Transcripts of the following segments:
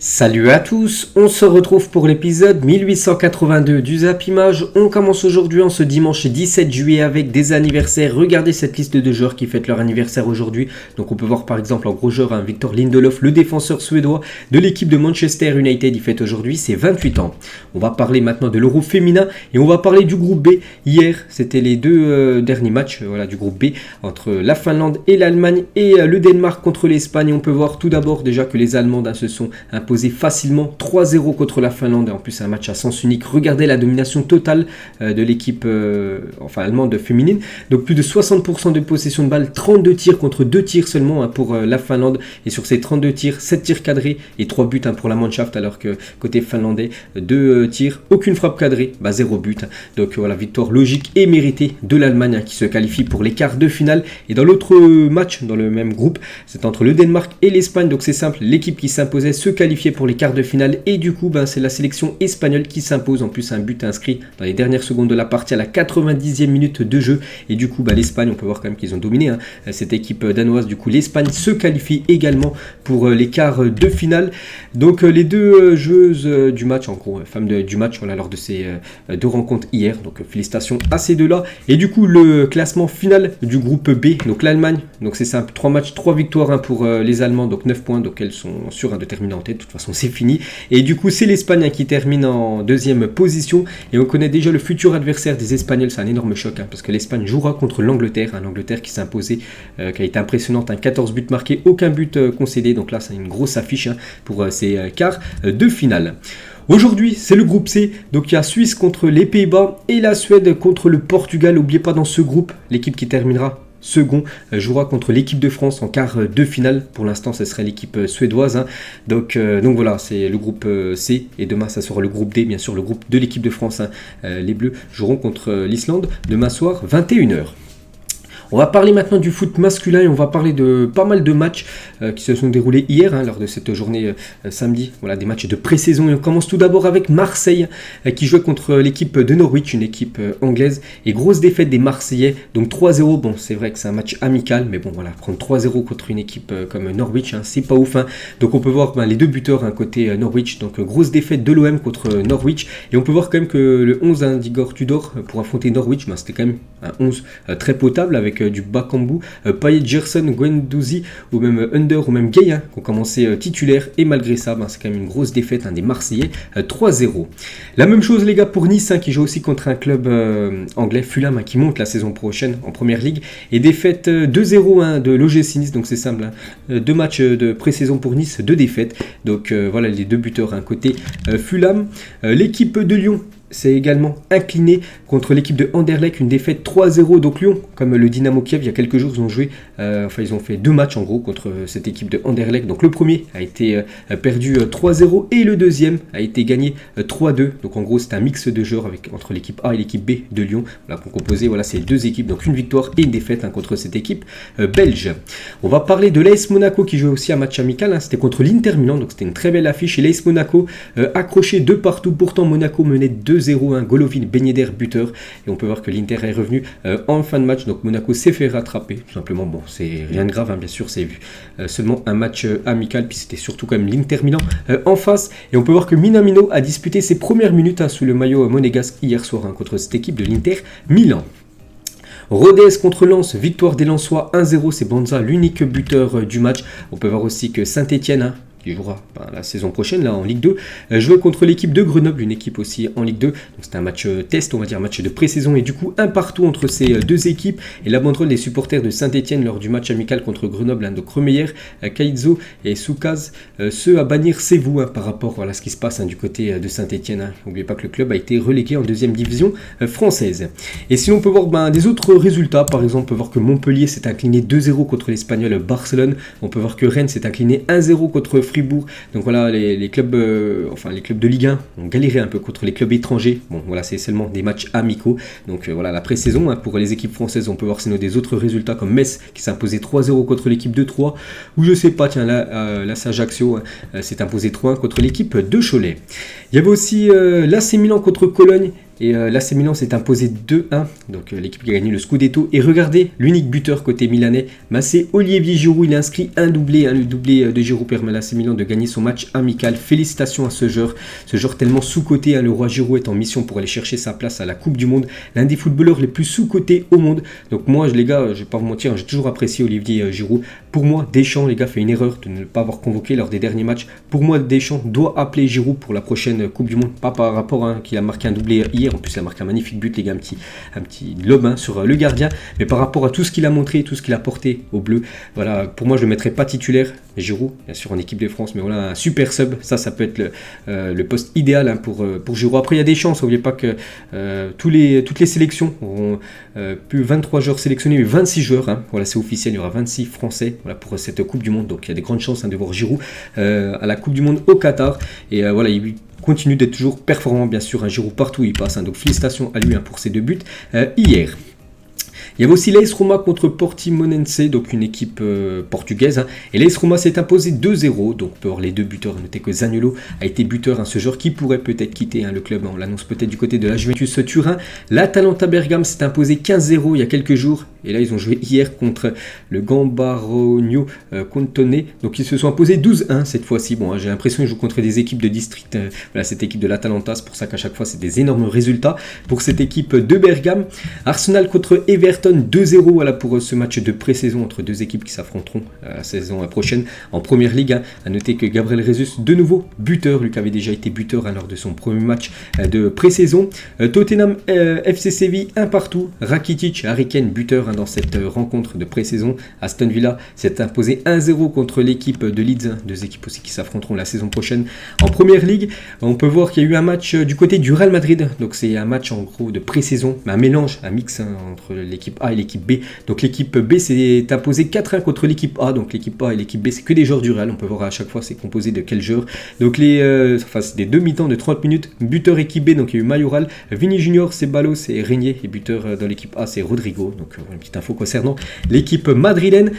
Salut à tous, on se retrouve pour l'épisode 1882 du Zap Image. On commence aujourd'hui en ce dimanche 17 juillet avec des anniversaires. Regardez cette liste de joueurs qui fêtent leur anniversaire aujourd'hui. Donc on peut voir par exemple en gros joueur Victor Lindelof, le défenseur suédois de l'équipe de Manchester United. Il fête aujourd'hui ses 28 ans. On va parler maintenant de l'Euro féminin et on va parler du groupe B. Hier, c'était les deux derniers matchs du groupe B entre la Finlande et l'Allemagne et le Danemark contre l'Espagne. On peut voir tout d'abord déjà que les Allemandes se sont imposées facilement 3-0 contre la Finlande et en plus un match à sens unique. Regardez la domination totale de l'équipe allemande féminine. Donc plus de 60% de possession de balle, 32 tirs contre 2 tirs seulement pour la Finlande. Et sur ces 32 tirs, 7 tirs cadrés et 3 buts pour la Mannschaft, alors que côté finlandais, 2 tirs, aucune frappe cadrée, 0 but. Donc voilà, victoire logique et méritée de l'Allemagne qui se qualifie pour les quarts de finale. Et dans l'autre match, dans le même groupe, c'est entre le Danemark et l'Espagne. Donc c'est simple, l'équipe qui s'imposait se qualifiait pour les quarts de finale et du coup c'est la sélection espagnole qui s'impose. En plus un but inscrit dans les dernières secondes de la partie à la 90e minute de jeu et du coup l'Espagne, on peut voir quand même qu'ils ont dominé cette équipe danoise. Du coup l'Espagne se qualifie également pour les quarts de finale. Donc les deux joueuses du match, en gros femmes du match lors de ces deux rencontres hier, donc félicitations à ces deux là. Et du coup le classement final du groupe B, donc l'Allemagne, donc c'est simple, 3 matchs 3 victoires pour les Allemands, donc 9 points, donc elles sont sûres de terminer en tête. De toute façon c'est fini. Et du coup c'est l'Espagne qui termine en deuxième position et on connaît déjà le futur adversaire des Espagnols. C'est un énorme choc parce que l'Espagne jouera contre l'Angleterre, l'Angleterre qui s'est imposée, qui a été impressionnante, 14 buts marqués, aucun but concédé. Donc là c'est une grosse affiche pour ces quarts de finale. Aujourd'hui, c'est le groupe C, donc il y a Suisse contre les Pays-Bas et la Suède contre le Portugal. N'oubliez pas, dans ce groupe, l'équipe qui terminera second jouera contre l'équipe de France en quart de finale. Pour l'instant, ce serait l'équipe suédoise. Donc voilà, c'est le groupe C. Et demain, ça sera le groupe D, bien sûr, le groupe de l'équipe de France. Les Bleus joueront contre l'Islande demain soir, 21h. On va parler maintenant du foot masculin et on va parler de pas mal de matchs qui se sont déroulés hier lors de cette journée samedi. Voilà, des matchs de pré-saison et on commence tout d'abord avec Marseille qui jouait contre l'équipe de Norwich, une équipe anglaise, et grosse défaite des Marseillais, donc 3-0. Bon, c'est vrai que c'est un match amical, mais bon voilà, prendre 3-0 contre une équipe comme Norwich, c'est pas ouf. Donc on peut voir les deux buteurs côté Norwich, donc grosse défaite de l'OM contre Norwich, et on peut voir quand même que le 11 d'Igor Tudor pour affronter Norwich, c'était quand même un 11 très potable avec du Bakambu, Payet, Gerson, Guendouzi ou même Under ou même Gay qui ont commencé titulaires, et malgré ça c'est quand même une grosse défaite des Marseillais, 3-0. La même chose les gars pour Nice qui joue aussi contre un club anglais, Fulham, qui monte la saison prochaine en première ligue, et défaite 2-0 de l'OGC Nice. Donc c'est simple, 2 matchs de pré-saison pour Nice, 2 défaites. Donc voilà les deux buteurs côté Fulham. L'équipe de Lyon s'est également incliné contre l'équipe de Anderlecht, une défaite 3-0. Donc Lyon, comme le Dynamo Kiev, il y a quelques jours, ils ont joué, ils ont fait 2 matchs en gros contre cette équipe de Anderlecht. Donc le premier a été perdu 3-0 et le deuxième a été gagné 3-2. Donc en gros c'est un mix de joueurs entre l'équipe A et l'équipe B de Lyon, pour composer ces deux équipes. Donc une victoire et une défaite contre cette équipe belge. On va parler de l'AS Monaco qui jouait aussi un match amical, c'était contre l'Inter Milan, donc c'était une très belle affiche. Et l'AS Monaco accroché de partout, pourtant Monaco menait 2-0, Golovin, Ben Yedder buteur, et on peut voir que l'Inter est revenu en fin de match. Donc Monaco s'est fait rattraper tout simplement. Bon, c'est rien de grave, bien sûr, c'est seulement un match amical, puis c'était surtout quand même l'Inter Milan en face. Et on peut voir que Minamino a disputé ses premières minutes sous le maillot monégasque hier soir contre cette équipe de l'Inter Milan. Rodez contre Lens, victoire des Lensois 1-0, c'est Banza l'unique buteur du match. On peut voir aussi que Saint-Etienne qui jouera la saison prochaine en Ligue 2, jouait contre l'équipe de Grenoble, une équipe aussi en Ligue 2. Donc c'était un match test, on va dire, match de pré-saison, et du coup un partout entre ces deux équipes. Et la banderole des supporters de Saint-Etienne lors du match amical contre Grenoble, donc Remeyer, Kaizo et Soukaz, ceux à bannir, c'est vous par rapport à ce qui se passe du côté de Saint-Etienne. N'oubliez pas que le club a été relégué en deuxième division française. Et sinon on peut voir des autres résultats. Par exemple, on peut voir que Montpellier s'est incliné 2-0 contre l'Espagnol Barcelone. On peut voir que Rennes s'est incliné 1-0 contre Fribourg. Donc voilà, les clubs de Ligue 1 ont galéré un peu contre les clubs étrangers. Bon voilà, c'est seulement des matchs amicaux. Donc voilà, la pré-saison pour les équipes françaises, on peut voir sinon des autres résultats comme Metz qui s'est imposé 3-0 contre l'équipe de Troyes, ou je sais pas, tiens là Ajaccio s'est imposé 3-1 contre l'équipe de Cholet. Il y avait aussi l'AC Milan contre Cologne Et l'AC Milan s'est imposé 2-1, donc l'équipe qui a gagné le Scudetto. Et regardez, l'unique buteur côté milanais, c'est Olivier Giroud. Il a inscrit un doublé, le doublé de Giroud permet à l'AC Milan de gagner son match amical. Félicitations à ce joueur tellement sous-coté. Le roi Giroud est en mission pour aller chercher sa place à la Coupe du Monde, l'un des footballeurs les plus sous-cotés au monde. Donc moi les gars, je vais pas vous mentir, j'ai toujours apprécié Olivier Giroud. Pour moi, Deschamps, les gars, fait une erreur de ne pas avoir convoqué lors des derniers matchs. Pour moi, Deschamps doit appeler Giroud pour la prochaine Coupe du Monde. Pas par rapport qu'il a marqué un doublé hier. En plus, il a marqué un magnifique but, les gars, un petit lob sur le gardien. Mais par rapport à tout ce qu'il a montré, tout ce qu'il a porté au bleu, voilà, pour moi, je ne le mettrais pas titulaire. Giroud, bien sûr, en équipe de France. Mais voilà, un super sub. Ça peut être le poste idéal pour Giroud. Après, il y a des chances. N'oubliez pas que toutes les sélections auront plus 23 joueurs sélectionnés, mais 26 joueurs. Voilà, c'est officiel. Il y aura 26 Français. Voilà, pour cette Coupe du Monde, donc il y a des grandes chances de voir Giroud à la Coupe du Monde au Qatar, et voilà, il continue d'être toujours performant, bien sûr, Giroud partout où il passe, donc félicitations à lui pour ses 2 buts hier. Il y avait aussi l'AS Roma contre Portimonense, donc une équipe portugaise. Et l'AS Roma s'est imposé 2-0. Donc pour les 2 buteurs, notez que Zaniolo a été buteur, ce joueur qui pourrait peut-être quitter le club. On l'annonce peut-être du côté de la Juventus Turin. L'Atalanta Bergame s'est imposé 15-0 il y a quelques jours. Et là, ils ont joué hier contre le Gambarogno Crotone. Donc ils se sont imposés 12-1 cette fois-ci. Bon, j'ai l'impression qu'ils jouent contre des équipes de district. Voilà, cette équipe de l'Atalanta, c'est pour ça qu'à chaque fois, c'est des énormes résultats pour cette équipe de Bergame. Arsenal contre Everton 2-0, voilà, pour ce match de pré-saison entre 2 équipes qui s'affronteront la saison prochaine en première ligue. À noter que Gabriel Jesus, de nouveau buteur, lui qui avait déjà été buteur lors de son premier match de pré-saison. Tottenham FC Séville 1 partout. Rakitic, Harry Kane, buteur dans cette rencontre de pré-saison. Aston Villa s'est imposé 1-0 contre l'équipe de Leeds, 2 équipes aussi qui s'affronteront la saison prochaine en première ligue. On peut voir qu'il y a eu un match du côté du Real Madrid, donc c'est un match en gros de pré-saison, un mélange, un mix entre l'équipe A et l'équipe B. Donc l'équipe B s'est imposée 4-1 contre l'équipe A, donc l'équipe A et l'équipe B c'est que des joueurs du Real, on peut voir à chaque fois c'est composé de quels joueurs. Donc c'est des 2 mi-temps de 30 minutes, buteur équipe B, donc il y a eu Mayoral, Vini Junior, Ceballos et Régnier, et buteur dans l'équipe A c'est Rodrigo. Donc une petite info concernant l'équipe madrilène.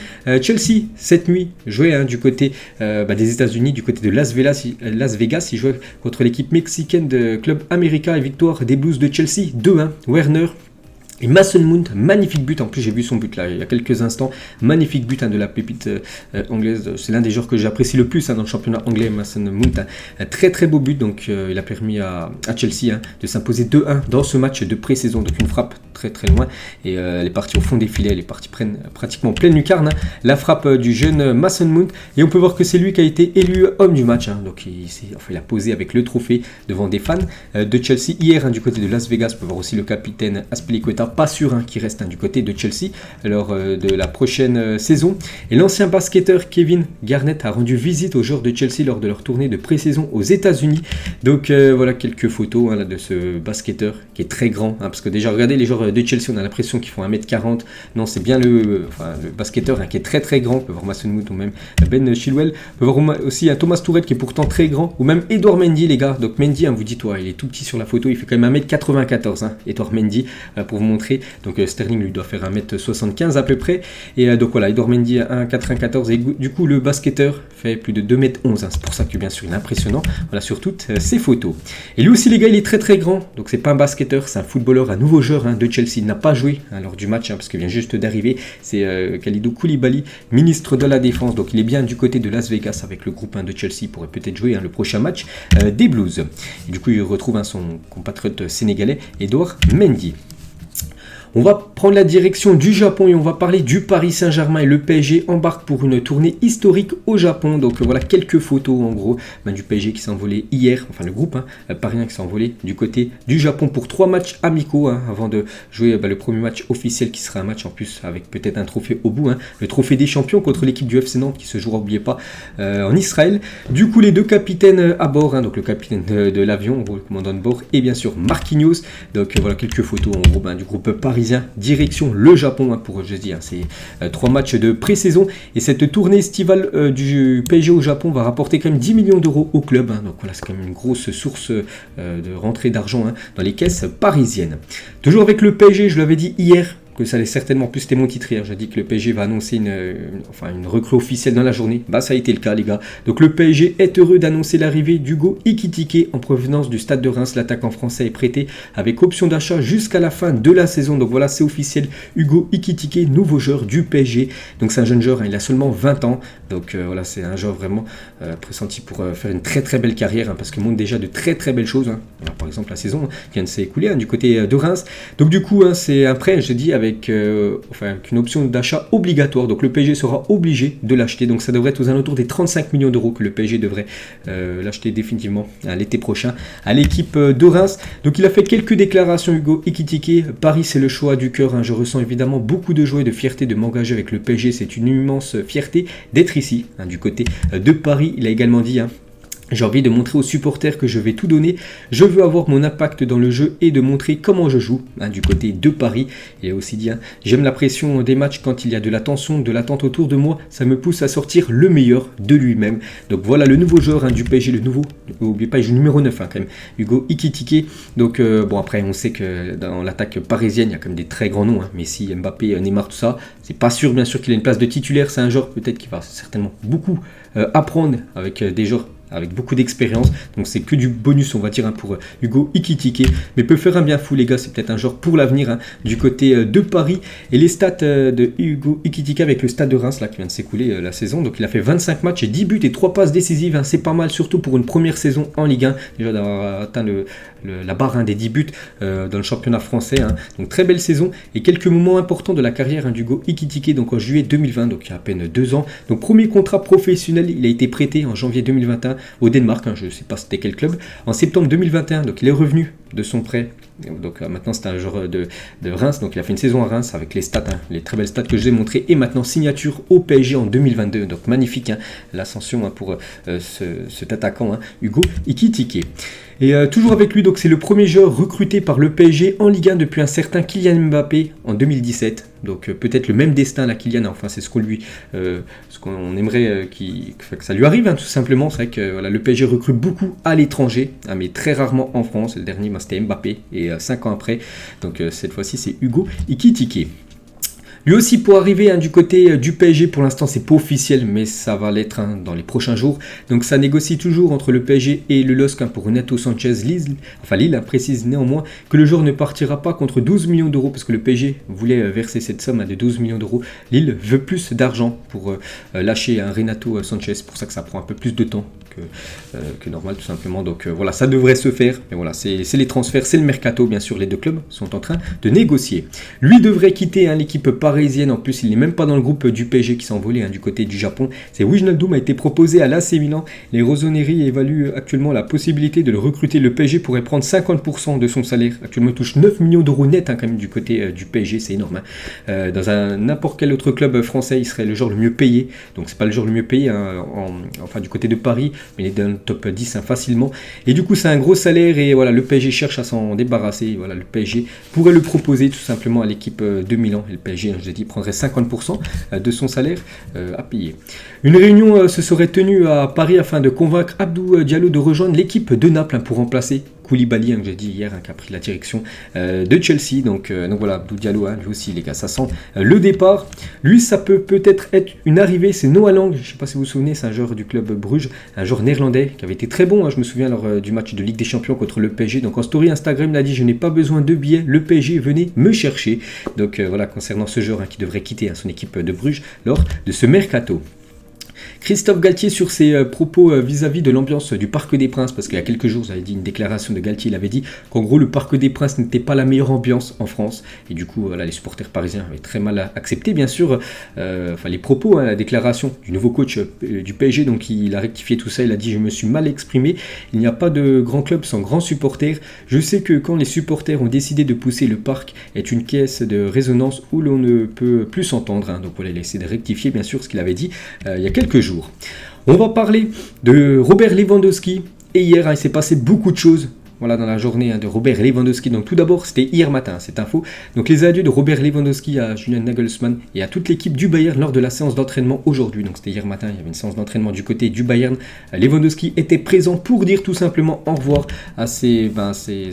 Chelsea cette nuit jouait du côté des États-Unis, du côté de Las Vegas, il jouait contre l'équipe mexicaine de Club América et victoire des Blues de Chelsea 2-1. Werner et Mason Mount, magnifique but, en plus j'ai vu son but là il y a quelques instants, magnifique but de la pépite anglaise, c'est l'un des joueurs que j'apprécie le plus dans le championnat anglais, Mason Mount, un très très beau but, donc il a permis à Chelsea de s'imposer 2-1 dans ce match de pré-saison, donc une frappe très très loin, et elle est partie au fond des filets, elle est partie pratiquement pleine lucarne, la frappe du jeune Mason Mount, et on peut voir que c'est lui qui a été élu homme du match, donc il a posé avec le trophée devant des fans de Chelsea hier du côté de Las Vegas. On peut voir aussi le capitaine Azpilicueta, pas sûr qui reste du côté de Chelsea lors de la prochaine saison. Et l'ancien basketteur Kevin Garnett a rendu visite aux joueurs de Chelsea lors de leur tournée de pré-saison aux États-Unis. Donc voilà quelques photos là, de ce basketteur qui est très grand, parce que déjà regardez les joueurs de Chelsea, on a l'impression qu'ils font 1m40. Non, c'est bien le basketteur qui est très très grand. On peut voir Mason Mount ou même Ben Chilwell. On peut voir aussi Thomas Tuchel qui est pourtant très grand, ou même Edouard Mendy, les gars. Donc Mendy, vous dites, il est tout petit sur la photo, il fait quand même 1m94, Edouard Mendy, pour vous montrer. Donc Sterling lui doit faire 1m75 à peu près. Et donc voilà, Edouard Mendy 1m94. Et du coup, le basketteur fait plus de 2m11. C'est pour ça que bien sûr, il est impressionnant. Voilà, sur toutes ces photos. Et lui aussi, les gars, il est très très grand. Donc c'est pas un basketteur, c'est un footballeur, un nouveau joueur de Chelsea. Il n'a pas joué lors du match, parce qu'il vient juste d'arriver. C'est Kalidou Koulibaly, ministre de la Défense. Donc il est bien du côté de Las Vegas avec le groupe de Chelsea. Il pourrait peut-être jouer le prochain match des Blues. Et du coup, il retrouve son compatriote sénégalais, Edouard Mendy. On va prendre la direction du Japon et on va parler du Paris Saint-Germain, et le PSG embarque pour une tournée historique au Japon. Donc voilà quelques photos en gros du PSG qui s'est envolé hier, enfin le groupe parisien qui s'est envolé du côté du Japon pour 3 matchs amicaux avant de jouer le premier match officiel qui sera un match en plus avec peut-être un trophée au bout, le trophée des champions contre l'équipe du FC Nantes qui se jouera, n'oubliez pas, en Israël. Du coup les 2 capitaines à bord, donc le capitaine de l'avion, le commandant de bord, et bien sûr Marquinhos. Donc voilà quelques photos en gros du groupe parisien direction le Japon pour jeudi. C'est 3 matchs de pré-saison et cette tournée estivale du PSG au Japon va rapporter quand même 10 millions d'euros au club. Donc voilà, c'est quand même une grosse source de rentrée d'argent dans les caisses parisiennes. Toujours avec le PSG, je l'avais dit hier, que ça allait certainement, plus c'était mon titre hier, j'ai dit que le PSG va annoncer une recrue officielle dans la journée, bah ça a été le cas les gars. Donc le PSG est heureux d'annoncer l'arrivée d'Hugo Ekitike en provenance du Stade de Reims. L'attaquant français est prêté avec option d'achat jusqu'à la fin de la saison. Donc voilà, c'est officiel, Hugo Ekitike, nouveau joueur du PSG. Donc c'est un jeune joueur, hein, il a seulement 20 ans, donc voilà, c'est un joueur vraiment pressenti pour faire une très très belle carrière, hein, parce qu'il montre déjà de très très belles choses, hein. Voilà, par exemple la saison qui vient de s'écouler, hein, du côté de Reims. Donc du coup, hein, c'est un prêt, je dis, avec une option d'achat obligatoire. Donc le PSG sera obligé de l'acheter. Donc ça devrait être aux alentours des 35 millions d'euros que le PSG devrait l'acheter définitivement l'été prochain à l'équipe de Reims. Donc il a fait quelques déclarations, Hugo Ekitike. Paris, c'est le choix du cœur, hein. Je ressens évidemment beaucoup de joie et de fierté de m'engager avec le PSG. C'est une immense fierté d'être ici, hein, du côté de Paris. Il a également dit, hein, j'ai envie de montrer aux supporters que je vais tout donner. Je veux avoir mon impact dans le jeu et de montrer comment je joue, hein, du côté de Paris. Il a aussi dit, hein, j'aime la pression des matchs quand il y a de la tension, de l'attente autour de moi. Ça me pousse à sortir le meilleur de lui-même. Donc voilà le nouveau joueur, hein, du PSG, le nouveau. N'oubliez pas, il joue numéro 9, hein, quand même. Hugo Ekitike. Donc bon, après, on sait que dans l'attaque parisienne, il y a quand même des très grands noms, hein. Messi, Mbappé, Neymar, tout ça. C'est pas sûr, bien sûr, qu'il ait une place de titulaire. C'est un joueur peut-être qui va certainement beaucoup apprendre avec des joueurs avec beaucoup d'expérience, donc c'est que du bonus, on va dire, hein, pour Hugo Ekitike, mais peut faire un bien fou les gars, c'est peut-être un joueur pour l'avenir, hein, du côté de Paris. Et les stats de Hugo Ekitike avec le Stade de Reims là qui vient de s'écouler la saison, donc il a fait 25 matchs et 10 buts et 3 passes décisives, hein, c'est pas mal, surtout pour une première saison en Ligue 1, déjà d'avoir atteint la barre, hein, des 10 buts dans le championnat français, hein. Donc très belle saison et quelques moments importants de la carrière, hein, d'Hugo Ekitike, donc en juillet 2020, donc il y a à peine 2 ans. Donc premier contrat professionnel, il a été prêté en janvier 2021 au Danemark, hein, je ne sais pas c'était quel club, en septembre 2021, donc il est revenu de son prêt. Donc maintenant c'est un joueur de Reims, donc il a fait une saison à Reims avec les stats, hein, les très belles stats que je vous ai montrées, et maintenant signature au PSG en 2022, donc magnifique, hein, l'ascension, hein, pour cet attaquant, hein, Hugo Ekitike. Et toujours avec lui, donc c'est le premier joueur recruté par le PSG en Ligue 1 depuis un certain Kylian Mbappé en 2017. Donc peut-être le même destin là, Kylian, enfin c'est ce qu'on aimerait que ça lui arrive, hein, tout simplement. C'est vrai que voilà, le PSG recrute beaucoup à l'étranger, hein, mais très rarement en France. Le dernier, c'était Mbappé, et 5 ans après, donc cette fois-ci c'est Hugo Ekitike. Lui aussi pour arriver, hein, du côté du PSG, pour l'instant c'est pas officiel, mais ça va l'être, hein, dans les prochains jours. Donc ça négocie toujours entre le PSG et le LOSC, hein, pour Renato Sanchez. Lille, hein, précise néanmoins que le joueur ne partira pas contre 12 millions d'euros, parce que le PSG voulait verser cette somme, hein, de 12 millions d'euros. Lille veut plus d'argent pour lâcher un Renato Sanchez, c'est pour ça que ça prend un peu plus de temps que normal, tout simplement. Donc voilà, ça devrait se faire, mais voilà, c'est les transferts, c'est le mercato, bien sûr, les deux clubs sont en train de négocier. Lui devrait quitter, hein, l'équipe parisienne, en plus il n'est même pas dans le groupe du PSG qui s'est envolé, hein, du côté du Japon. C'est Wijnaldum, a été proposé à l'AC Milan. Les rossoneri évaluent actuellement la possibilité de le recruter. Le PSG pourrait prendre 50% de son salaire. Actuellement il touche 9 millions d'euros net, hein, quand même, du côté du PSG, c'est énorme, hein. Dans n'importe quel autre club français, il serait le joueur le mieux payé, donc c'est pas le joueur le mieux payé, hein, enfin du côté de Paris, mais il est dans le top 10, hein, facilement. Et du coup c'est un gros salaire, et voilà, le PSG cherche à s'en débarrasser. Voilà, le PSG pourrait le proposer tout simplement à l'équipe de Milan, et le PSG, je l'ai dit, prendrait 50% de son salaire à payer. Une réunion se serait tenue à Paris afin de convaincre Abdou Diallo de rejoindre l'équipe de Naples, hein, pour remplacer Koulibaly, hein, que j'ai dit hier, hein, qui a pris la direction de Chelsea. Donc voilà, Abdou Diallo, hein, lui aussi les gars, ça sent le départ. Lui, ça peut-être être une arrivée. C'est Noah Lang, je ne sais pas si vous vous souvenez, c'est un joueur du club Bruges, un joueur néerlandais qui avait été très bon, hein, je me souviens, lors du match de Ligue des Champions contre le PSG. Donc en story Instagram, il a dit: je n'ai pas besoin de billets, le PSG venez me chercher. Donc voilà, concernant ce joueur, hein, qui devrait quitter, hein, son équipe de Bruges lors de ce mercato. Christophe Galtier sur ses propos vis-à-vis de l'ambiance du Parc des Princes, parce qu'il y a quelques jours, j'avais dit une déclaration de Galtier, il avait dit qu'en gros le Parc des Princes n'était pas la meilleure ambiance en France, et du coup voilà, les supporters parisiens avaient très mal accepté, bien sûr, les propos, hein, la déclaration du nouveau coach du PSG. Donc il a rectifié tout ça, il a dit: je me suis mal exprimé, il n'y a pas de grand club sans grands supporters, je sais que quand les supporters ont décidé de pousser, le parc est une caisse de résonance où l'on ne peut plus s'entendre, hein. Donc voilà, il a essayé de rectifier bien sûr ce qu'il avait dit il y a quelques jours. On va parler de Robert Lewandowski, et hier, hein, il s'est passé beaucoup de choses voilà, dans la journée de Robert Lewandowski. Donc tout d'abord, c'était hier matin, cette info. Donc les adieux de Robert Lewandowski à Julian Nagelsmann et à toute l'équipe du Bayern lors de la séance d'entraînement aujourd'hui. Donc c'était hier matin, il y avait une séance d'entraînement du côté du Bayern. Lewandowski était présent pour dire tout simplement au revoir à ses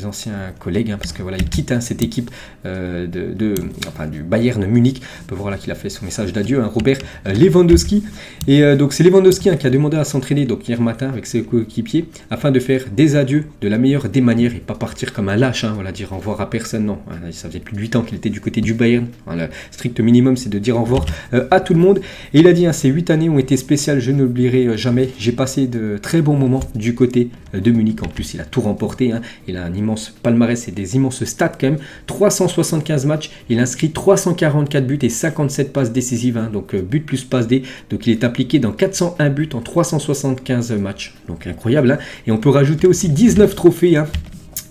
anciens collègues, parce que voilà, il quitte cette équipe du Bayern Munich. On peut voir là qu'il a fait son message d'adieu, Robert Lewandowski. Et donc c'est Lewandowski qui a demandé à s'entraîner donc hier matin avec ses coéquipiers afin de faire des adieux de la meilleure des manières et pas partir comme un lâche, voilà, dire au revoir à personne, non. Ça faisait plus de 8 ans qu'il était du côté du Bayern. Le strict minimum, c'est de dire au revoir à tout le monde. Et il a dit, ces 8 années ont été spéciales, je ne l'oublierai jamais. J'ai passé de très bons moments du côté de Munich. En plus, il a tout remporté. Il a un immense palmarès et des immenses stats quand même. 375 matchs, il inscrit 344 buts et 57 passes décisives. Donc but plus passe D. Donc il est impliqué dans 401 buts en 375 matchs. Donc incroyable. Et on peut rajouter aussi 19 trophées.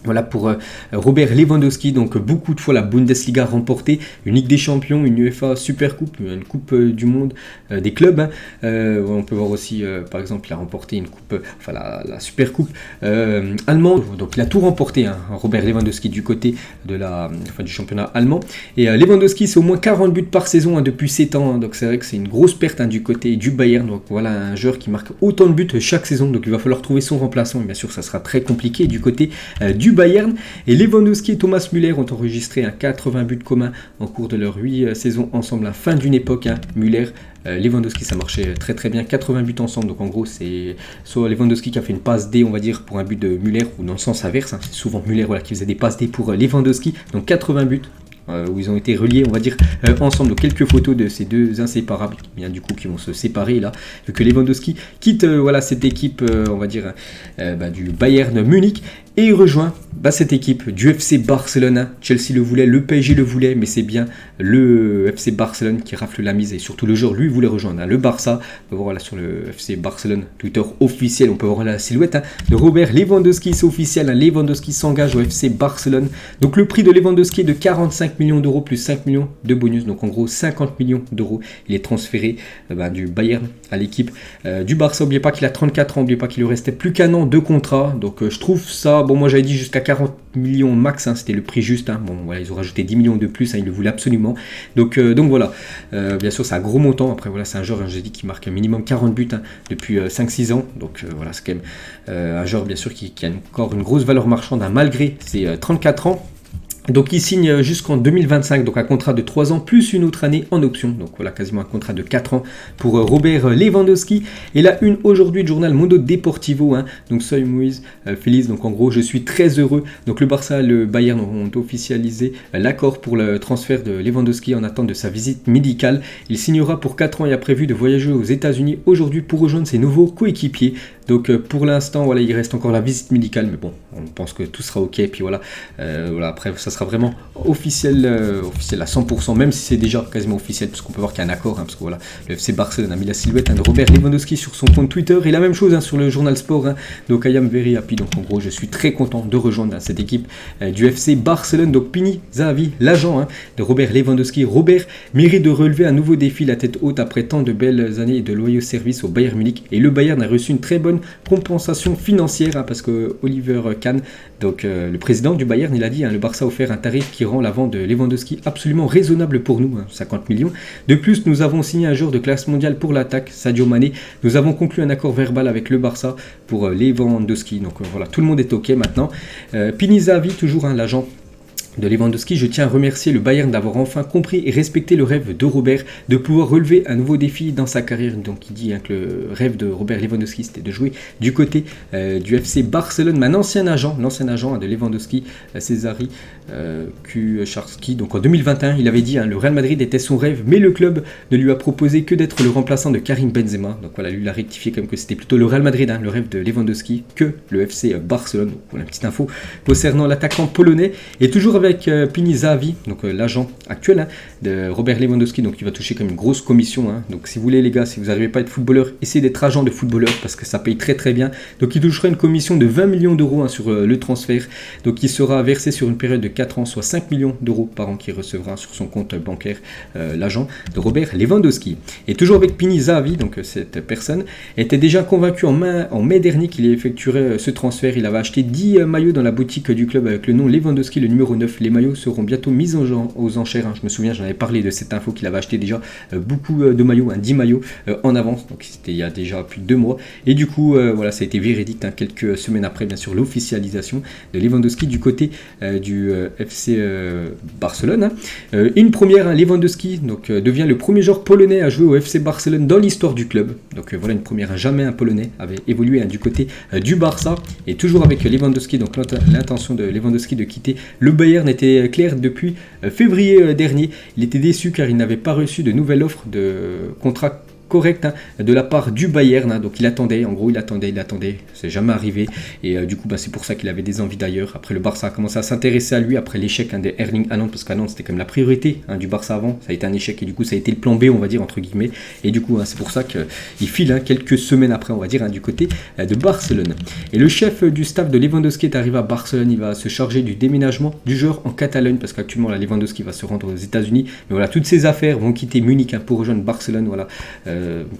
Voilà pour Robert Lewandowski, donc beaucoup de fois la Bundesliga remportée, une Ligue des Champions, une UEFA Super Coupe, une Coupe du Monde des clubs. On peut voir aussi, par exemple, il a remporté une coupe, la Super Coupe allemande. Donc il a tout remporté, Robert Lewandowski du côté de du championnat allemand. Et Lewandowski, c'est au moins 40 buts par saison depuis 7 ans. Donc c'est vrai que c'est une grosse perte du côté du Bayern. Donc voilà un joueur qui marque autant de buts chaque saison. Donc il va falloir trouver son remplaçant. Et bien sûr, ça sera très compliqué du côté du Bayern. Et Lewandowski et Thomas Müller ont enregistré 80 buts communs en cours de leurs 8 saisons ensemble, fin d'une époque. Müller, Lewandowski, ça marchait très très bien, 80 buts ensemble. Donc en gros, c'est soit Lewandowski qui a fait une passe D, on va dire, pour un but de Müller, ou dans le sens inverse. C'est souvent Müller qui faisait des passes D pour Lewandowski. Donc 80 buts. Où ils ont été reliés, on va dire, ensemble. Donc quelques photos de ces deux inséparables qui vont se séparer là, vu que Lewandowski quitte cette équipe, on va dire, du Bayern Munich, et il rejoint cette équipe du FC Barcelone. Chelsea le voulait, le PSG le voulait, mais c'est bien le FC Barcelone qui rafle la mise, et surtout le joueur, lui, voulait rejoindre le Barça. On peut voir là sur le FC Barcelone Twitter officiel, on peut voir la silhouette de Robert Lewandowski, c'est officiel, Lewandowski s'engage au FC Barcelone. Donc le prix de Lewandowski est de 45 millions d'euros plus 5 millions de bonus, donc en gros 50 millions d'euros. Il est transféré du Bayern à l'équipe du Barça. N'oubliez pas qu'il a 34 ans, n'oubliez pas qu'il lui restait plus qu'un an de contrat, donc je trouve ça, moi j'avais dit jusqu'à 40 millions max, c'était le prix juste, ils ont rajouté 10 millions de plus, ils le voulaient absolument, donc voilà, bien sûr c'est un gros montant. Après voilà, c'est un joueur, j'ai dit, qui marque un minimum 40 buts depuis 5-6 ans, donc voilà, c'est quand même un joueur bien sûr qui a encore une grosse valeur marchande malgré ses 34 ans. Donc il signe jusqu'en 2025, donc un contrat de 3 ans plus une autre année en option. Donc voilà, quasiment un contrat de 4 ans pour Robert Lewandowski. Et la une aujourd'hui du journal Mundo Deportivo, donc Soy Moïse Feliz, donc en gros je suis très heureux. Donc le Barça et le Bayern ont officialisé l'accord pour le transfert de Lewandowski en attente de sa visite médicale. Il signera pour 4 ans et a prévu de voyager aux États-Unis aujourd'hui pour rejoindre ses nouveaux coéquipiers. Donc pour l'instant, il reste encore la visite médicale, mais bon, on pense que tout sera ok. Et puis voilà, après ça sera vraiment officiel à 100%, même si c'est déjà quasiment officiel, parce qu'on peut voir qu'il y a un accord, parce que voilà, le FC Barcelone a mis la silhouette de Robert Lewandowski sur son compte Twitter, et la même chose sur le journal Sport. Donc I am very happy. Donc en gros, je suis très content de rejoindre cette équipe du FC Barcelone. Donc Pini Zahavi, l'agent de Robert Lewandowski, Robert mérite de relever un nouveau défi, la tête haute après tant de belles années de loyaux services au Bayern Munich, et le Bayern a reçu une très bonne compensation financière, parce que Oliver Kahn, donc le président du Bayern, il a dit, le Barça a offert un tarif qui rend la vente de Lewandowski absolument raisonnable pour nous, 50 millions. De plus, nous avons signé un joueur de classe mondiale pour l'attaque, Sadio Mané. Nous avons conclu un accord verbal avec le Barça pour Lewandowski. Donc voilà, tout le monde est ok maintenant. Pini Zahavi, toujours l'agent de Lewandowski, je tiens à remercier le Bayern d'avoir enfin compris et respecté le rêve de Robert, de pouvoir relever un nouveau défi dans sa carrière. Donc il dit que le rêve de Robert Lewandowski, c'était de jouer du côté du FC Barcelone. Mais l'ancien agent de Lewandowski, Cezary Kucharski, donc en 2021, il avait dit le Real Madrid était son rêve, mais le club ne lui a proposé que d'être le remplaçant de Karim Benzema. Donc voilà, lui il a rectifié comme que c'était plutôt le Real Madrid, le rêve de Lewandowski, que le FC Barcelone. Donc, voilà une petite info concernant l'attaquant polonais. Et toujours avec avec Pini Zahavi, donc l'agent actuel de Robert Lewandowski, donc il va toucher comme une grosse commission. Donc si vous voulez les gars, si vous n'arrivez pas à être footballeur, essayez d'être agent de footballeur parce que ça paye très très bien. Donc il touchera une commission de 20 millions d'euros sur le transfert. Donc il sera versé sur une période de 4 ans, soit 5 millions d'euros par an qu'il recevra sur son compte bancaire, l'agent de Robert Lewandowski. Et toujours avec Pini Zahavi, donc cette personne était déjà convaincu en mai dernier qu'il effectuerait ce transfert. Il avait acheté 10 maillots dans la boutique du club avec le nom Lewandowski, le numéro 9. Les maillots seront bientôt mis aux enchères. Je me souviens, j'en avais parlé de cette info qu'il avait acheté déjà beaucoup de maillots, 10 maillots en avance. Donc c'était il y a déjà plus de 2 mois. Et du coup, voilà, ça a été véridique quelques semaines après, bien sûr, l'officialisation de Lewandowski du côté du FC Barcelone. Une première, Lewandowski donc, devient le premier joueur polonais à jouer au FC Barcelone dans l'histoire du club. Donc voilà une première, jamais un polonais avait évolué du côté du Barça. Et toujours avec Lewandowski, donc l'intention de Lewandowski de quitter le Bayern était claire depuis février dernier. Il était déçu car il n'avait pas reçu de nouvelle offre de contrat correct de la part du Bayern, donc il attendait, en gros il attendait, c'est jamais arrivé, et du coup c'est pour ça qu'il avait des envies d'ailleurs. Après le Barça a commencé à s'intéresser à lui après l'échec des Erling Haaland, parce qu'à Nantes c'était comme la priorité du Barça avant, ça a été un échec et du coup ça a été le plan B on va dire entre guillemets, et du coup c'est pour ça qu'il file quelques semaines après on va dire du côté de Barcelone. Et le chef du staff de Lewandowski est arrivé à Barcelone, il va se charger du déménagement du joueur en Catalogne, parce qu'actuellement Lewandowski va se rendre aux États-Unis, mais voilà, toutes ses affaires vont quitter Munich pour rejoindre Barcelone. Voilà,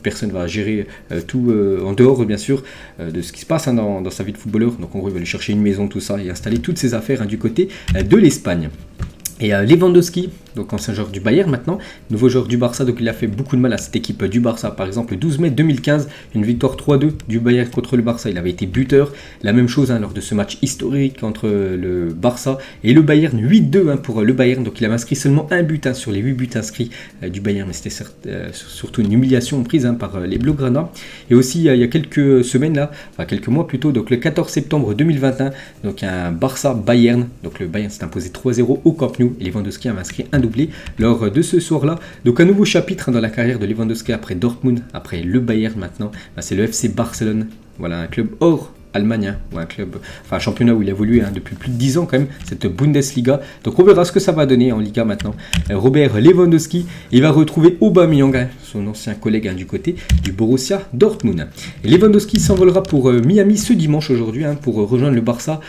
personne va gérer tout en dehors bien sûr de ce qui se passe dans sa vie de footballeur. Donc en gros il va aller chercher une maison, tout ça, et installer toutes ses affaires du côté de l'Espagne. Et Lewandowski, donc ancien joueur du Bayern maintenant, nouveau joueur du Barça, donc il a fait beaucoup de mal à cette équipe du Barça. Par exemple, le 12 mai 2015, une victoire 3-2 du Bayern contre le Barça, il avait été buteur. La même chose lors de ce match historique entre le Barça et le Bayern, 8-2 pour le Bayern. Donc il avait inscrit seulement un but sur les 8 buts inscrits du Bayern, mais c'était surtout une humiliation prise par les Blaugrana. Et aussi il y a quelques semaines quelques mois plutôt, donc le 14 septembre 2021, donc un Barça-Bayern, donc le Bayern s'est imposé 3-0 au Camp Nou. Et Lewandowski avait inscrit un doublé lors de ce soir-là. Donc un nouveau chapitre dans la carrière de Lewandowski après Dortmund, après le Bayern maintenant, c'est le FC Barcelone. Voilà, un club hors Allemagne, ou un championnat où il a évolué depuis plus de 10 ans quand même, cette Bundesliga. Donc on verra ce que ça va donner en Liga maintenant. Robert Lewandowski, il va retrouver Aubameyang, son ancien collègue du côté du Borussia Dortmund. Et Lewandowski s'envolera pour Miami ce dimanche aujourd'hui pour rejoindre le Barça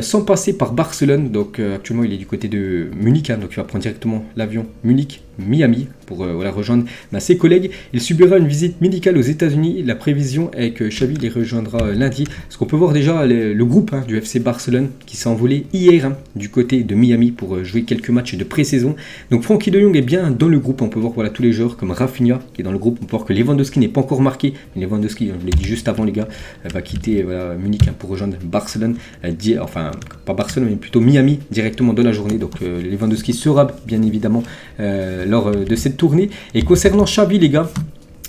sans passer par Barcelone. Donc actuellement il est du côté de Munich, donc il va prendre directement l'avion Munich-Miami pour rejoindre ses collègues. Il subira une visite médicale aux États-Unis. La prévision est que Xavi les rejoindra lundi. Parce qu'on peut voir déjà le groupe du FC Barcelone qui s'est envolé hier du côté de Miami pour jouer quelques matchs de pré-saison. Donc Frenkie de Jong est bien dans le groupe. On peut voir tous les joueurs comme Rafinha qui est dans le groupe. On peut voir que Lewandowski n'est pas encore marqué. Mais Lewandowski, je l'ai dit juste avant les gars, va quitter Munich pour rejoindre Barcelone. Enfin, pas Barcelone mais plutôt Miami directement dans la journée. Donc Lewandowski sera bien évidemment lors de cette tournée. Et concernant Xavi les gars,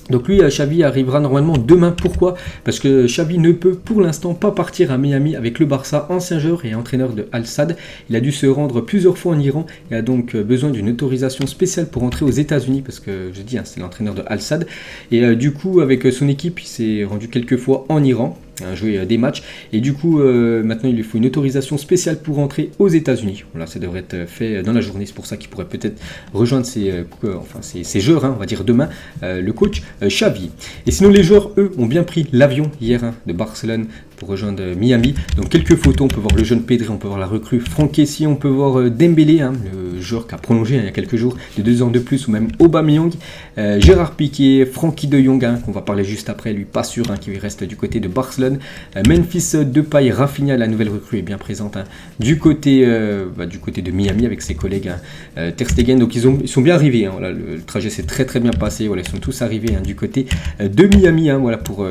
donc lui, Xavi arrivera normalement demain. Pourquoi ? Parce que Xavi ne peut pour l'instant pas partir à Miami avec le Barça, ancien joueur et entraîneur de Al-Sadd. Il a dû se rendre plusieurs fois en Iran et a donc besoin d'une autorisation spéciale pour entrer aux États-Unis, parce que je dis, c'est l'entraîneur de Al-Sadd. Et du coup, avec son équipe, il s'est rendu quelques fois en Iran, jouer des matchs, et du coup maintenant il lui faut une autorisation spéciale pour entrer aux États-Unis. Voilà, ça devrait être fait dans la journée, c'est pour ça qu'il pourrait peut-être rejoindre ses joueurs, on va dire demain, le coach Xavi. Et sinon les joueurs eux ont bien pris l'avion hier de Barcelone pour rejoindre Miami. Donc quelques photos, on peut voir le jeune Pedri, on peut voir la recrue Franck Kessie, on peut voir Dembélé, le joueur qui a prolongé il y a quelques jours de 2 ans de plus, ou même Aubameyang, Gérard Piqué, Frenkie de Jong, qu'on va parler juste après, lui pas sûr qu'il reste du côté de Barcelone, Memphis Depay, Rafinha, la nouvelle recrue est bien présente du côté de Miami avec ses collègues Ter Stegen. Donc ils sont bien arrivés, le trajet s'est très très bien passé, ils sont tous arrivés du côté de Miami pour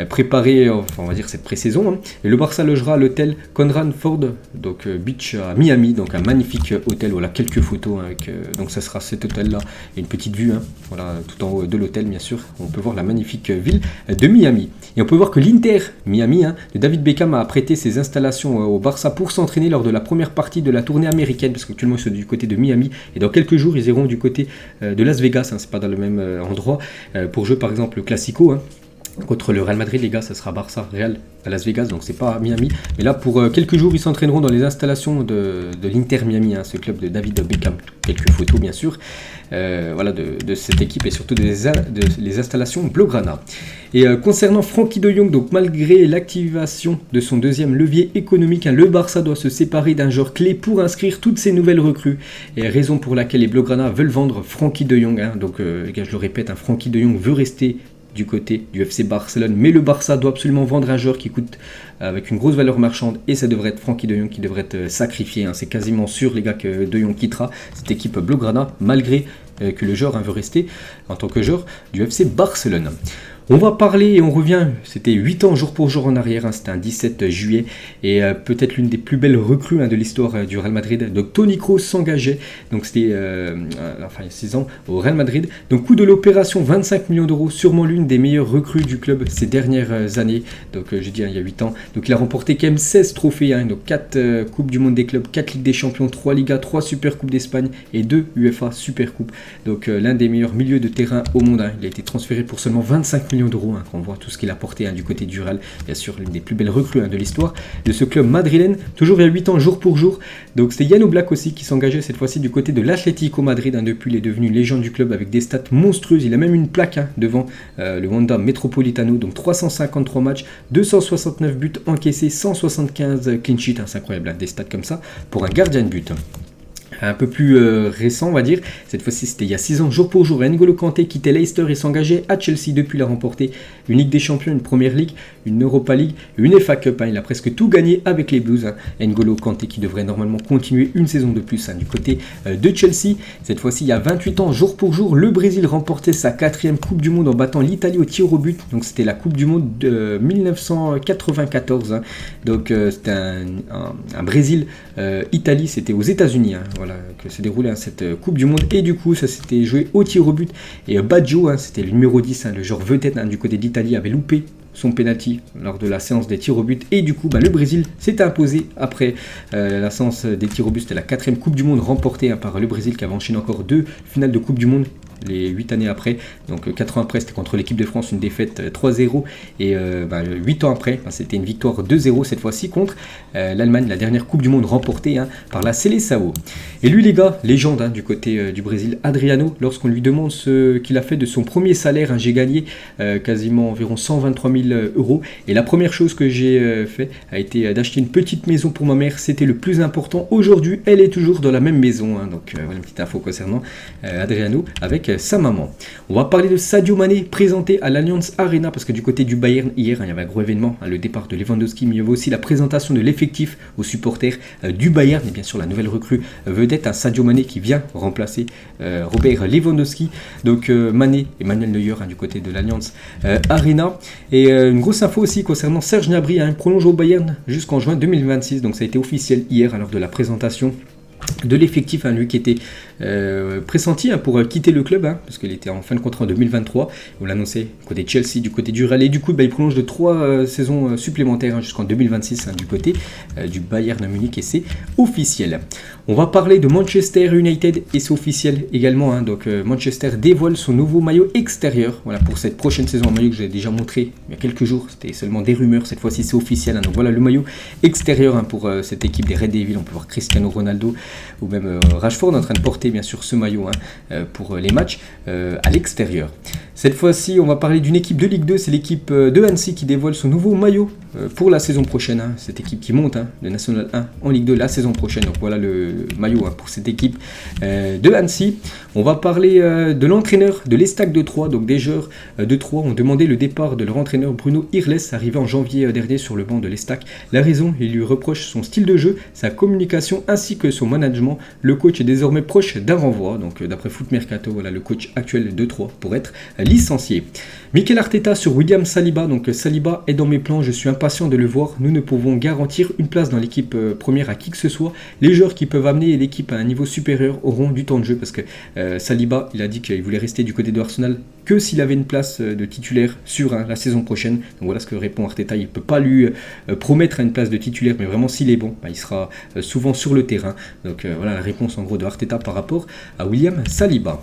préparer on va dire cette pré-saison. Et le Barça logera à l'hôtel Conrad Ford donc Beach à Miami, donc un magnifique hôtel. Voilà quelques photos donc ça sera cet hôtel là et une petite vue tout en haut de l'hôtel bien sûr. On peut voir la magnifique ville de Miami et on peut voir que l'Inter Miami de David Beckham a prêté ses installations au Barça pour s'entraîner lors de la première partie de la tournée américaine, parce qu'actuellement ils sont du côté de Miami et dans quelques jours ils iront du côté de Las Vegas, c'est pas dans le même endroit, pour jouer par exemple le Classico Contre le Real Madrid, les gars, ça sera Barça Real à Las Vegas, donc c'est pas à Miami. Mais là, pour quelques jours, ils s'entraîneront dans les installations de l'Inter Miami, hein, ce club de David Beckham. Quelques photos, bien sûr, voilà, de cette équipe et surtout les installations Blaugrana. Et concernant Frenkie de Jong, donc malgré l'activation de son deuxième levier économique, hein, le Barça doit se séparer d'un joueur clé pour inscrire toutes ses nouvelles recrues. Et raison pour laquelle les Blaugrana veulent vendre Frenkie de Jong. Hein, donc, les gars, je le répète, hein, Frenkie de Jong veut rester du côté du FC Barcelone, mais le Barça doit absolument vendre un joueur qui coûte avec une grosse valeur marchande, et ça devrait être Frenkie de Jong qui devrait être sacrifié, hein. C'est quasiment sûr, les gars, que de Jong quittera cette équipe Blaugrana, malgré que le joueur veut rester en tant que joueur du FC Barcelone. On va parler et on revient, c'était 8 ans jour pour jour en arrière, hein, c'était un 17 juillet, et peut-être l'une des plus belles recrues, hein, de l'histoire du Real Madrid. Donc Toni Kroos s'engageait, donc c'était enfin il y a 6 ans au Real Madrid. Donc coût de l'opération 25 millions d'euros, sûrement l'une des meilleures recrues du club ces dernières années. Donc j'ai dit, hein, il y a 8 ans, donc il a remporté quand même 16 trophées, hein, donc 4 Coupes du Monde des clubs, 4 Ligues des Champions, 3 Ligas, 3 Super Coupes d'Espagne et 2 UEFA Super Coupes. Donc l'un des meilleurs milieux de terrain au monde, hein. Il a été transféré pour seulement 25 millions d'euros, hein, quand on voit tout ce qu'il a apporté, hein, du côté du Real. Bien sûr, l'une des plus belles recrues, hein, de l'histoire de ce club madrilène, toujours il y a 8 ans jour pour jour. Donc c'était Yann Oblak aussi qui s'engageait cette fois-ci du côté de l'Atlético Madrid, hein. Depuis, il est devenu une légende du club avec des stats monstrueuses. Il a même une plaque, hein, devant le Wanda Metropolitano, donc 353 matchs, 269 buts encaissés, 175 clean sheets, hein, c'est incroyable, hein, des stats comme ça pour un gardien de but. Un peu plus récent, on va dire. Cette fois-ci, c'était il y a 6 ans, jour pour jour. N'Golo Kanté quittait Leicester et s'engageait à Chelsea. Depuis, il a remporté une Ligue des Champions, une Première Ligue, une Europa League, une FA Cup, hein. Il a presque tout gagné avec les Blues, hein. N'Golo Kanté qui devrait normalement continuer une saison de plus, hein, du côté de Chelsea. Cette fois-ci, il y a 28 ans, jour pour jour, le Brésil remportait sa 4e Coupe du Monde en battant l'Italie au tir au but. Donc c'était la Coupe du Monde de 1994, hein. Donc c'était un Brésil-Italie, c'était aux États-Unis, hein. Voilà, que s'est déroulée, hein, cette Coupe du Monde, et du coup ça s'était joué au tir au but, et Baggio, hein, c'était le numéro 10, hein, le joueur vedette, hein, du côté d'Italie, avait loupé son penalty lors de la séance des tirs au but, et du coup le Brésil s'est imposé après la séance des tirs au but. C'était la 4e Coupe du Monde remportée, hein, par le Brésil, qui avait enchaîné encore 2 finales de Coupe du Monde les 8 années après. Donc 4 ans après, c'était contre l'équipe de France, une défaite 3-0, et 8 ans après, c'était une victoire 2-0 cette fois-ci contre l'Allemagne, la dernière Coupe du Monde remportée, hein, par la Seleção. Et lui, les gars, légende, hein, du côté du Brésil, Adriano, lorsqu'on lui demande ce qu'il a fait de son premier salaire, hein, j'ai gagné quasiment environ 123 000 euros, et la première chose que j'ai fait a été d'acheter une petite maison pour ma mère. C'était le plus important. Aujourd'hui, elle est toujours dans la même maison, hein. Donc voilà une petite info concernant Adriano avec sa maman. On va parler de Sadio Mané, présenté à l'Allianz Arena, parce que du côté du Bayern, hier, hein, il y avait un gros événement, hein, le départ de Lewandowski, mais il y avait aussi la présentation de l'effectif aux supporters du Bayern, et bien sûr la nouvelle recrue vedette, un Sadio Mané qui vient remplacer Robert Lewandowski. Donc Mané, Emmanuel Neuer, hein, du côté de l'Allianz Arena. Et une grosse info aussi concernant Serge Gnabry, hein, prolonge au Bayern jusqu'en juin 2026, donc ça a été officiel hier, hein, lors de la présentation de l'effectif, hein, lui qui était pressenti, hein, pour quitter le club, hein, parce qu'il était en fin de contrat en 2023. On l'annonçait côté Chelsea, du côté du Real, et du coup il prolonge de 3 saisons supplémentaires, hein, jusqu'en 2026, hein, du côté du Bayern Munich, et c'est officiel. On va parler de Manchester United, et c'est officiel également, hein. Donc Manchester dévoile son nouveau maillot extérieur, voilà, pour cette prochaine saison, un maillot que j'ai déjà montré il y a quelques jours. C'était seulement des rumeurs, cette fois-ci c'est officiel, hein. Donc voilà le maillot extérieur, hein, pour cette équipe des Red Devils. On peut voir Cristiano Ronaldo ou même Rashford en train de porter bien sûr ce maillot, hein, pour les matchs à l'extérieur. Cette fois-ci, on va parler d'une équipe de Ligue 2, c'est l'équipe de Annecy qui dévoile son nouveau maillot pour la saison prochaine, hein. Cette équipe qui monte, hein, de National 1 en Ligue 2 la saison prochaine. Donc voilà le maillot, hein, pour cette équipe de Annecy. On va parler de l'entraîneur de l'Estac de Troyes. Donc des joueurs de Troyes ont demandé le départ de leur entraîneur Bruno Irles, arrivé en janvier dernier sur le banc de l'Estac. La raison, il lui reproche son style de jeu, sa communication ainsi que son management. Le coach est désormais proche d'un renvoi. Donc d'après Foot Mercato, voilà le coach actuel de Troyes pour être licencié. Mikel Arteta sur William Saliba. Donc Saliba est dans mes plans, je suis impatient de le voir. Nous ne pouvons garantir une place dans l'équipe première à qui que ce soit. Les joueurs qui peuvent amener l'équipe à un niveau supérieur auront du temps de jeu, parce que Saliba, il a dit qu'il voulait rester du côté de Arsenal que s'il avait une place de titulaire sur, hein, la saison prochaine. Donc voilà ce que répond Arteta. Il ne peut pas lui promettre une place de titulaire, mais vraiment s'il est bon, il sera souvent sur le terrain. Donc voilà la réponse en gros de Arteta par rapport à William Saliba.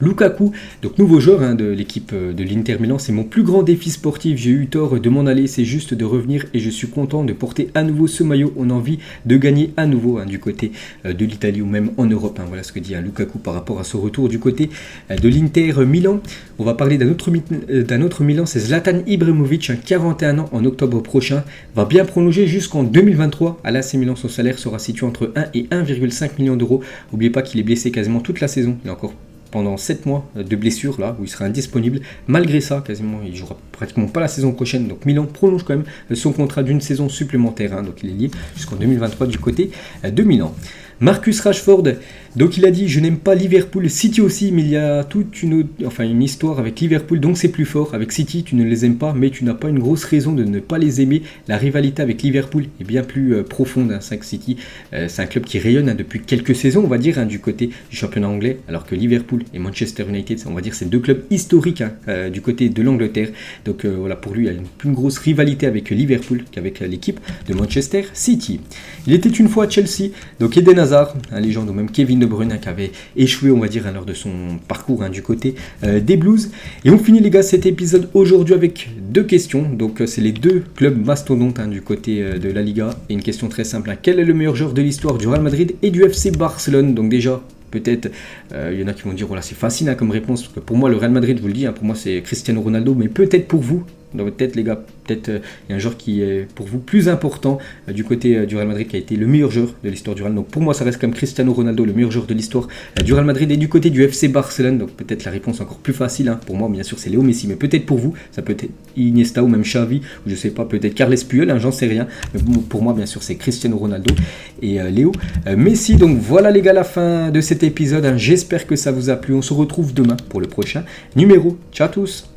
Lukaku, donc nouveau joueur de l'équipe de l'Inter Milan, c'est mon plus grand défi sportif, j'ai eu tort de m'en aller, c'est juste de revenir et je suis content de porter à nouveau ce maillot, on a envie de gagner à nouveau du côté de l'Italie ou même en Europe, voilà ce que dit Lukaku par rapport à ce retour du côté de l'Inter Milan. On va parler d'un autre Milan, c'est Zlatan Ibrahimovic, 41 ans en octobre prochain, va bien prolonger jusqu'en 2023, à l'AC Milan son salaire sera situé entre 1 et 1,5 million d'euros, n'oubliez pas qu'il est blessé quasiment toute la saison, il est encore pendant 7 mois de blessure là où il sera indisponible. Malgré ça, quasiment il jouera pratiquement pas la saison prochaine. Donc Milan prolonge quand même son contrat d'une saison supplémentaire. Donc il est lié jusqu'en 2023 du côté de Milan. Marcus Rashford, donc il a dit je n'aime pas Liverpool, City aussi, mais il y a toute une histoire avec Liverpool, donc c'est plus fort. Avec City, tu ne les aimes pas, mais tu n'as pas une grosse raison de ne pas les aimer. La rivalité avec Liverpool est bien plus profonde. 5 City, c'est un club qui rayonne depuis quelques saisons, on va dire, du côté du championnat anglais, alors que Liverpool et Manchester United, on va dire, c'est deux clubs historiques du côté de l'Angleterre. Donc voilà, pour lui, il y a une plus grosse rivalité avec Liverpool qu'avec l'équipe de Manchester City. Il était une fois à Chelsea, donc Eden Hazard, un légende, ou même Kevin De Bruyne qui avait échoué, on va dire, lors de son parcours du côté des Blues. Et on finit les gars cet épisode aujourd'hui avec 2 questions. Donc c'est les 2 clubs mastodontes du côté de la Liga. Et une question très simple, quel est le meilleur joueur de l'histoire du Real Madrid et du FC Barcelone? Donc déjà, peut-être, il y en a qui vont dire, voilà, c'est facile comme réponse. Parce que pour moi, le Real Madrid, je vous le dis, pour moi c'est Cristiano Ronaldo, mais peut-être pour vous, dans votre tête les gars, peut-être il y a un joueur qui est pour vous plus important du côté du Real Madrid, qui a été le meilleur joueur de l'histoire du Real. Donc pour moi ça reste comme Cristiano Ronaldo, le meilleur joueur de l'histoire du Real Madrid. Et du côté du FC Barcelone, donc peut-être la réponse encore plus facile, pour moi bien sûr c'est Léo Messi, mais peut-être pour vous ça peut être Iniesta ou même Xavi, ou je sais pas, peut-être Carles Puyol, j'en sais rien, mais pour moi bien sûr c'est Cristiano Ronaldo et Léo Messi. Donc voilà les gars, la fin de cet épisode, j'espère que ça vous a plu, on se retrouve demain pour le prochain numéro. Ciao à tous.